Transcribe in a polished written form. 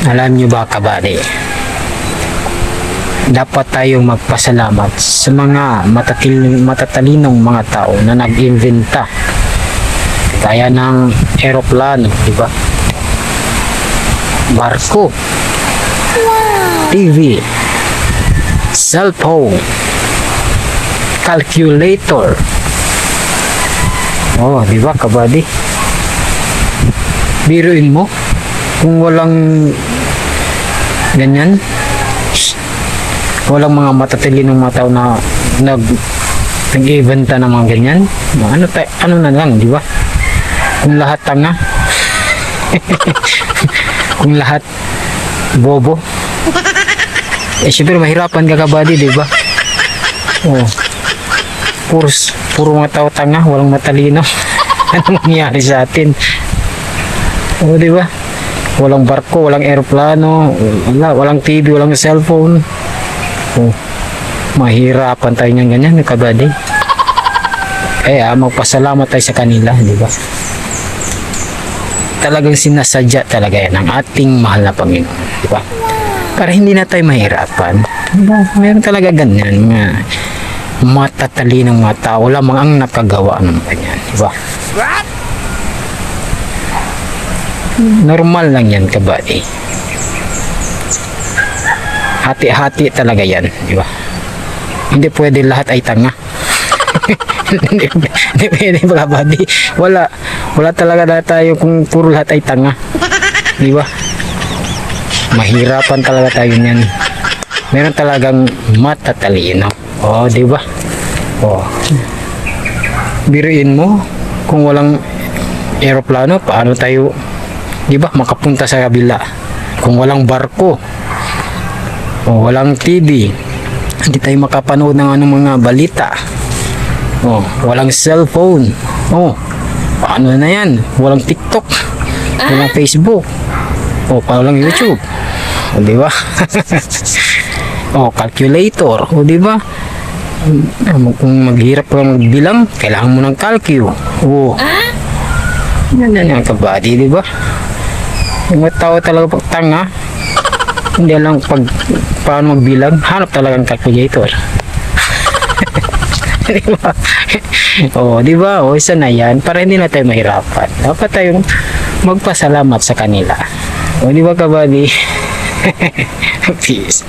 Alam nyo ba, kabady, dapat tayong magpasalamat sa mga matatalinong mga tao na nag-inventa kaya ng eroplano, di ba? Barko, TV, cellphone, calculator. Oh, di ba, kabady? Biruin mo kung walang ganyan, walang mga matatalinong mga tao na nag-eventa ng mga ganyan, ano na lang, di ba? Kung lahat tanga, kung lahat bobo, syempre mahirapan ka, kabady, di ba? Oh, puro mga tao tanga, walang matalino. Ano mangyayari sa atin? Oh, di ba? Walang barko, walang eroplano, walang TV, walang cellphone. Oh, mahirapan tayo ng ganyan, kabady. Kaya magpasalamat tayo sa kanila, di ba? Talagang sinasadya talaga yan ng ating mahal na Panginoon, di ba? Para hindi na tayo mahirapan. Diba? Mayroon talaga ganyan, mga matatalinong mga tao lamang ang nakagawa ng ganyan, di ba? Normal lang yan, kabady. Hati-hati talaga yan, di ba? Hindi pwede lahat ay tanga. hindi pwede, kabady. Wala talaga na tayo kung puro lahat ay tanga, di ba? Mahirapan talaga tayo niyan. Meron talagang matatalino. Oh, di ba? Oh. Biruin mo kung walang eroplano, paano tayo, di ba, makapunta sa kabila? Kung walang barko, o walang TV, hindi tayo makapanood ng anong mga balita. O, walang cellphone. O, paano na yan? Walang TikTok, walang Facebook, o walang YouTube. O, di ba? O, calculator. O, di ba? Kung maghirap ka magbilang, kailangan mo ng calcu. O, yan, kabady, di ba? Yung mga tao talaga pag tanga, hindi lang paano magbilang, hanap talaga ng calculator. Di ba? Oh, di ba? O, isa na yan, para hindi na tayo mahirapan. Dapat tayong magpasalamat sa kanila. O, di ba, kabady? Peace.